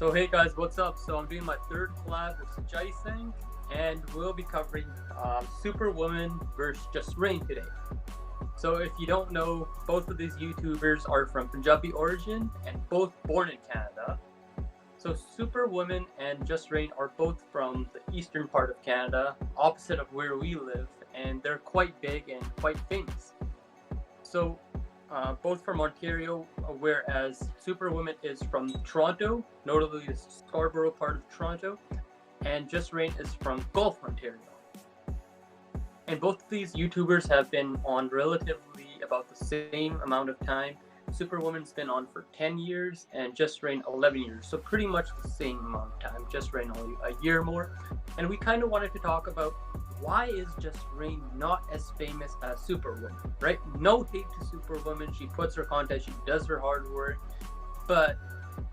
So hey guys, what's up? So I'm doing my third collab with Sachaee Singh, and we'll be covering Superwoman versus Just Rain today. So if you don't know, both of these YouTubers are from Punjabi origin and both born in Canada. So Superwoman and Just Rain are both from the eastern part of Canada, opposite of where we live, and they're quite big and quite famous. So both from Ontario, whereas Superwoman is from Toronto, notably the Scarborough part of Toronto, and Just Rain is from Guelph, Ontario. And both of these YouTubers have been on relatively about the same amount of time. Superwoman's been on for 10 years and Just Rain 11 years, so pretty much the same amount of time. Just Rain only a year more. And we kind of wanted to talk about why is Just Rain not as famous as Superwoman, right? No hate to Superwoman. She puts her content, she does her hard work. But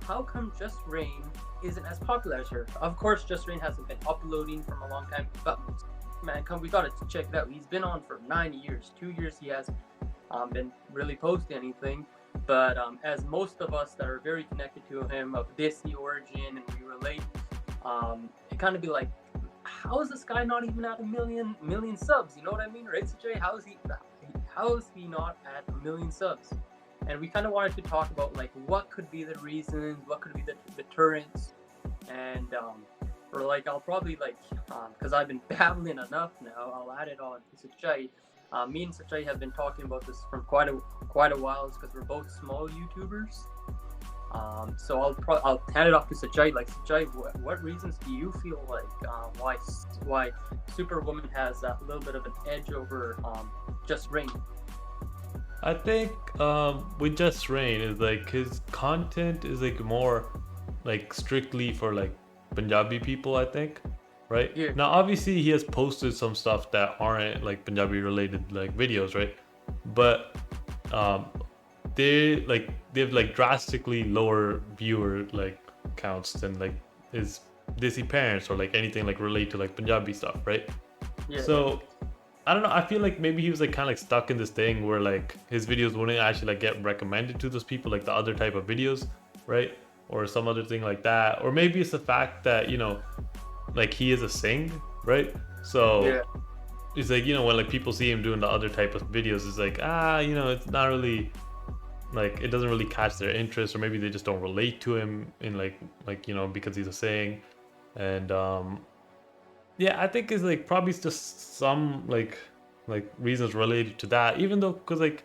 how come Just Rain isn't as popular as her? Of course, Just Rain hasn't been uploading from a long time, but man, we gotta check it out. He's been on for 9 years. 2 years he hasn't been really posting anything. But as most of us that are very connected to him of Desi origin and we relate, it kind of be like, how is this guy not even at a million subs? You know what I mean, right, Sachaee? How is he not at a million subs? And we kind of wanted to talk about like what could be the reasons, what could be the deterrents, and or like I'll probably like because I've been babbling enough now, I'll add it on to Sachaee. Me and Sachaee have been talking about this for quite a while, because we're both small YouTubers. So I'll hand it off to Sachaee. Like Sachaee, what reasons do you feel like why Superwoman has that little bit of an edge over Just Rain? I think with Just Rain is like his content is like more like strictly for like Punjabi people, I think. Right? Yeah. Now obviously he has posted some stuff that aren't like Punjabi related like videos, right? But they've like drastically lower viewer like counts than like his Desi parents or like anything like related to like Punjabi stuff, right? Yeah. So I don't know. I feel like maybe he was like kind of like stuck in this thing where like his videos wouldn't actually like get recommended to those people like the other type of videos, right? Or some other thing like that. Or maybe it's the fact that, you know, like he is a Singh, right? So Yeah. it's like, you know, when like people see him doing the other type of videos, it's like, you know, it's not really like, it doesn't really catch their interest, or maybe they just don't relate to him in like you know, because he's a Singh. And yeah, I think it's like probably just some like reasons related to that, even though because like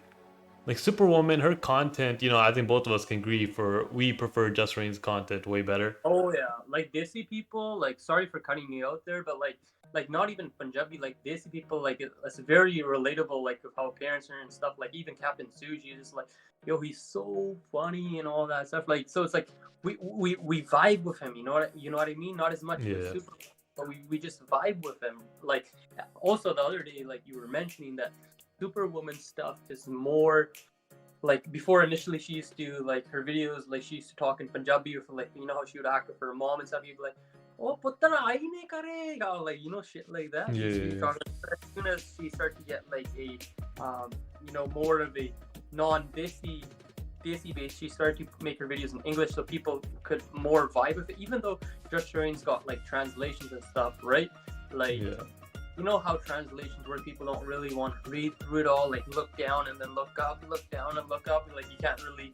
Superwoman, her content, you know, I think both of us can agree we prefer Just Rain's content way better. Oh yeah, like Desi people, like sorry for cutting me out there, but like not even Punjabi, like Desi people, like it's very relatable, like of how parents are and stuff. Like even Captain Suji is like, yo, he's so funny and all that stuff. Like so, it's like we vibe with him. You know what I mean? Not as much with Yeah. Super, but we just vibe with him. Like also the other day, like you were mentioning that Superwoman stuff is more like before. Initially she used to like her videos, like she used to talk in Punjabi with, like, you know how she would act with her mom and stuff. You'd be like, oh putra aai nahi karega, like, you know, shit like that. Yeah, She yeah, talk, as soon as she started to get like a you know, more of a non-desi based, she started to make her videos in English so people could more vibe with it, even though Just Rain's got like translations and stuff, right? Like, yeah. you know how translations where people don't really want to read through it all, like look down and then look up, look down and look up, like you can't really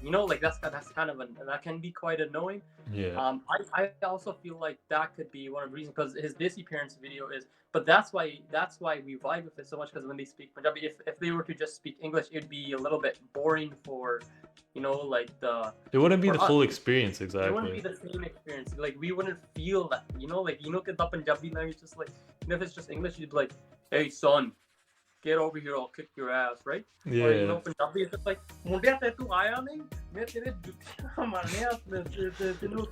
you know, like that's kind of that can be quite annoying. Yeah. I also feel like that could be one of the reasons, because his Desi parents video is, but that's why we vibe with it so much, because when they speak Punjabi, if they were to just speak English, it'd be a little bit boring for, you know, like It wouldn't be for the us. full experience, It wouldn't be exactly. the same experience. Like we wouldn't feel that, you know, like, you know, the Punjabi language, just like, you know, if it's just English, you'd be like, hey son, get over here, I'll kick your ass, right? Or, you Yeah. know, Punjabi is just like, ਮੁੰਡਿਆ ਤੇ ਤੂੰ ਆਇਆ ਨਹੀਂ, ਮੈਂ ਤੇਰੇ ਜੁੱਤੀਆਂ ਮਾਰਨੀਆਂ, ਤੈਨੂੰ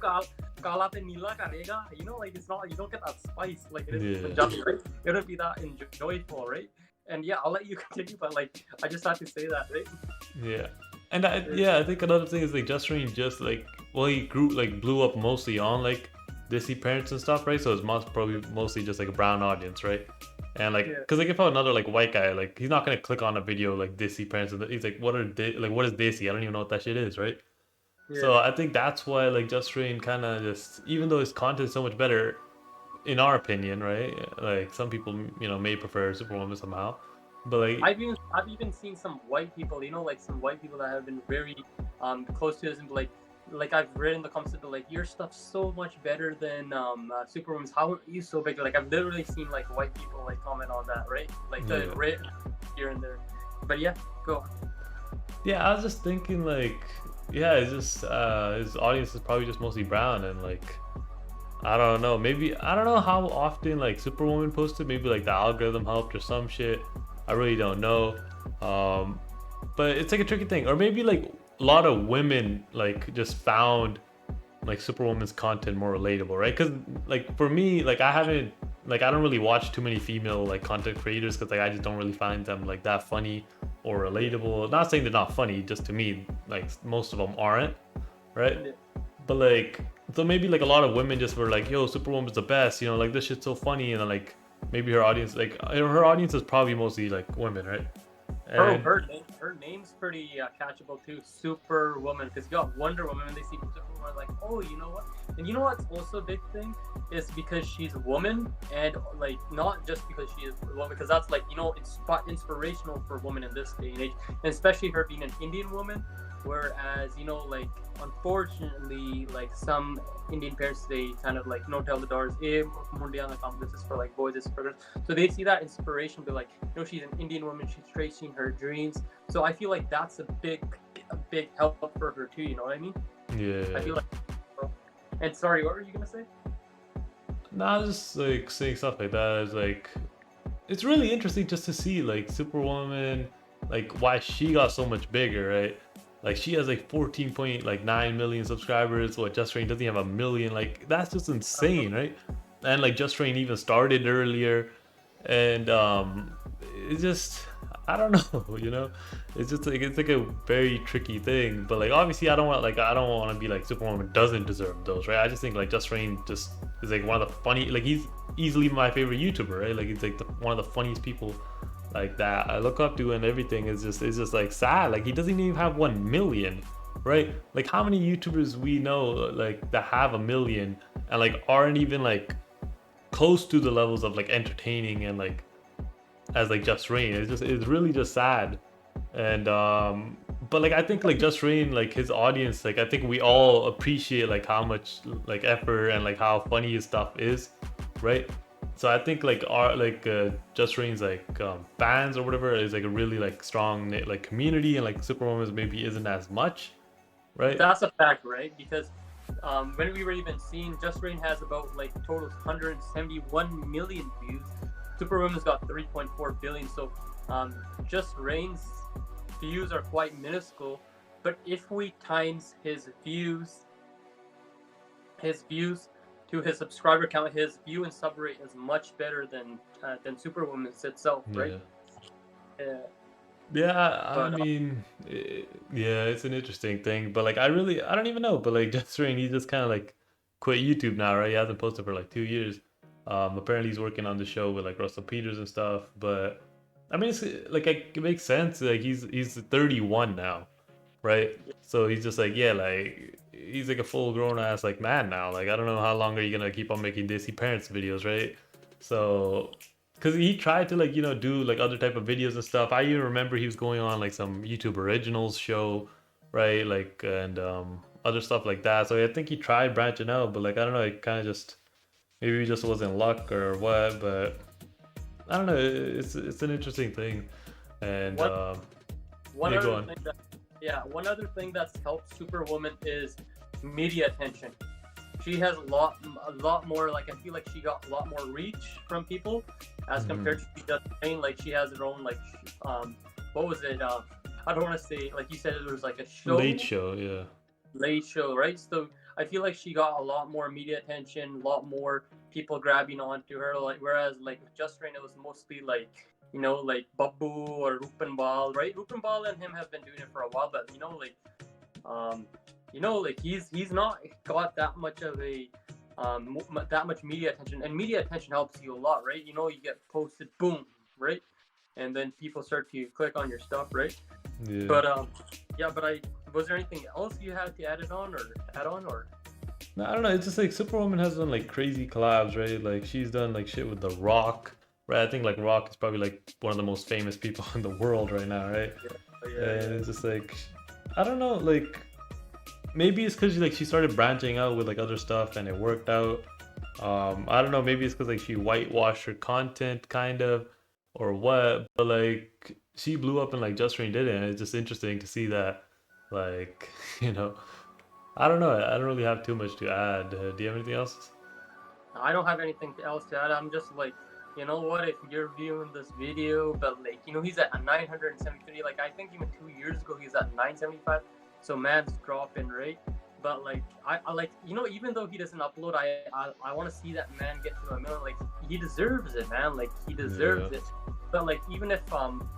ਕਾਲਾ ਤੇ ਨੀਲਾ ਕਰੇਗਾ. You know, like, it's not, you don't get that spice like it is in Yeah. Punjabi, right? It wouldn't be that enjoyable, right? And yeah, I'll let you continue, but like I just have to say that, right? Yeah. And I think another thing is like Just Rain just like, well, he blew up mostly on like Disney parents and stuff, right? So it's probably mostly just like a brown audience, right? And like, Yeah. cause like if another like white guy, like he's not gonna click on a video like Disney parents and he's like, what is Desi? I don't even know what that shit is, right? So Yeah. I think that's why like Just Rain kind of just, even though his content is so much better in our opinion, right? Like some people, may prefer Superwoman somehow, but like I've even seen some white people, like some white people that have been very close to us, and like I've read in the comments that like your stuff's so much better than Superwoman's. How are you so big? Like I've literally seen like white people like comment on that, right? Like the yeah, red here and there. But yeah, go on. yeah. I was just thinking like, yeah, it's just his audience is probably just mostly brown and like I don't know. Maybe I don't know how often like Superwoman posted. Maybe like the algorithm helped or some shit. I really don't know. Um, but it's like a tricky thing, or maybe like a lot of women like just found like Superwoman's content more relatable, right? Because like for me, like I don't really watch too many female like content creators because like I just don't really find them like that funny or relatable. Not saying they're not funny, just to me like most of them aren't, right? Yeah. But like, so maybe like a lot of women just were like, "Yo, Superwoman's the best," like this shit's so funny, and then like maybe her audience, like her audience is probably mostly like women, right? And Her name's pretty catchable too, Superwoman. Because you got Wonder Woman, and they see Superwoman like, oh, you know what? And you know what's also a big thing is because she's a woman, and like not just because she is a woman, because that's like it's inspirational for women in this day and age, and especially her being an Indian woman. Whereas like unfortunately, like some Indian parents, they kind of like tell the daughters, "Hey, this is for like boys, this is for girls." So they see that inspiration, be like, she's an Indian woman, she's tracing her dreams. So I feel like that's a big help for her too. You know what I mean? I yeah, feel like. And sorry, what were you gonna say? not just like saying stuff like that is like it's really interesting just to see like Superwoman, like why she got so much bigger, right? Like she has like 14.9 million subscribers. What Just Rain doesn't have a million. Like that's just insane, right? And like Just Rain even started earlier, and it's just I don't know, it's just like it's like a very tricky thing. But like obviously I don't want to be like Superwoman doesn't deserve those, right? I just think like Just Rain just is like one of the funny, like he's easily my favorite YouTuber, right? Like he's like one of the funniest people like that I look up to, and everything is just like sad. Like he doesn't even have 1 million, right? Like how many YouTubers we know like that have a million and like aren't even like close to the levels of like entertaining and like as like Just Rain. It's really just sad. And but like I think like Just Rain, like his audience, like I think we all appreciate like how much like effort and like how funny his stuff is, right? So I think like our like Just Rain's like fans or whatever is like a really like strong like community, and like Superwoman's maybe isn't as much, right? That's a fact, right? Because when we were even seeing, Just Rain has about like total 171 million views. Superwoman's got 3.4 billion. So Just Rain's views are quite minuscule. But if we times his views to his subscriber count, his view and sub rate is much better than Superwoman's itself, right? Yeah. Yeah. Yeah, I But mean, yeah, it's an interesting thing, but like, I don't even know. But like, Just Rain, he just kind of like quit YouTube now, right? He hasn't posted for like 2 years. Apparently he's working on the show with like Russell Peters and stuff. But I mean, it's like it makes sense. Like he's 31 now, right? So he's just like, yeah, like he's like a full grown ass like man now. Like I don't know how long are you gonna keep on making Disney Parents videos, right? So because he tried to like do like other type of videos and stuff. I even remember he was going on like some YouTube Originals show, right? Like and other stuff like that. So I think he tried branching out, but like I don't know, it kind of just maybe it just wasn't luck or what. But I don't know. It's an interesting thing, and one one yeah, go other on. thing that yeah, one other thing that's helped Superwoman is media attention. She has a lot more. Like I feel like she got a lot more reach from people as Mhm. compared to she does Rain. Like she has her own like what was it? I don't want to say, like you said, it was like a Late show, show, yeah. late show, right? So I feel like she got a lot more media attention, a lot more people grabbing onto her. Like whereas like with Just Rain, it was mostly like like Babu or Rupanbal, right? Rupanbal and him have been doing it for a while, but um, like he's not got that much of a that much media attention, and media attention helps you a lot, right? You get posted, boom, right, and then people start to click on your stuff, right? Yeah. But Yeah, but was there anything else you had to add on or? No, I don't know. It's just like Superwoman has done like crazy collabs, right? Like she's done like shit with The Rock, right? I think like Rock is probably like one of the most famous people in the world right now, right? And it's just like, I don't know, like maybe it's because like she started branching out with like other stuff and it worked out. I don't know, maybe it's because like she whitewashed her content kind of or what, but like she blew up and like Just Rain did it, and it's just interesting to see that, like, you know, I don't know. I don't really have too much to add. Do you have anything else? I don't have anything else to add. I'm just like, you know what? If you're viewing this video, but like, you know, he's at 973. Like, I think even 2 years ago, he's at 975. So man's dropping, right? But like, I like, you know, even though he doesn't upload, I want to see that man get to 1 million. Like, he deserves it, man. Like, he deserves it. But like, even if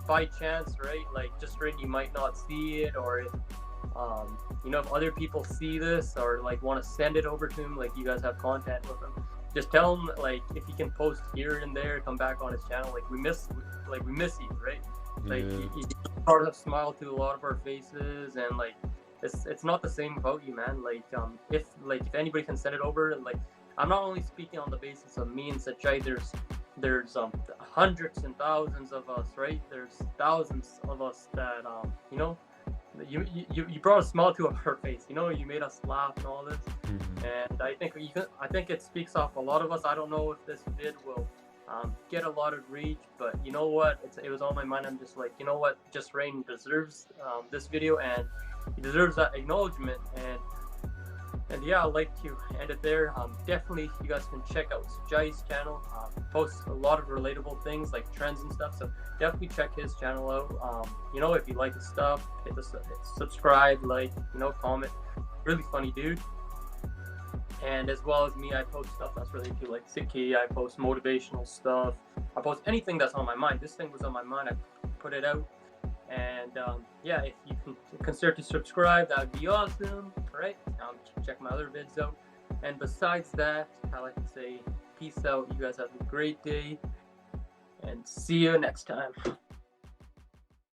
by chance, right? Like, just right, you might not see it, or if you know, if other people see this or like want to send it over to him, like you guys have content with him, just tell him like if he can post here and there, come back on his channel. Like we miss you, right? Like you brought a smile to a lot of our faces, and like it's not the same about you, man. Like if anybody can send it over, and like I'm not only speaking on the basis of me and Sachaee. There's hundreds and thousands of us, right? There's thousands of us that you know, you brought a smile to our face. You know, you made us laugh and all this, and I think it speaks off a lot of us. I don't know if this vid will get a lot of reach, but you know what? It was on my mind. I'm just like, you know what? Just Rain deserves this video, and he deserves that acknowledgement. And yeah, I'd like to end it there. Definitely, you guys can check out Sachaee's channel. Posts a lot of relatable things like trends and stuff. So definitely check his channel out. You know, if you like his stuff, hit subscribe, like, you know, comment. Really funny dude. And as well as me, I post stuff that's related to like Sachaee. I post motivational stuff. I post anything that's on my mind. This thing was on my mind. I put it out. And yeah, if you can consider to subscribe, that would be awesome. Right? Check my other vids out. And besides that, I like to say peace out. You guys have a great day, and see you next time.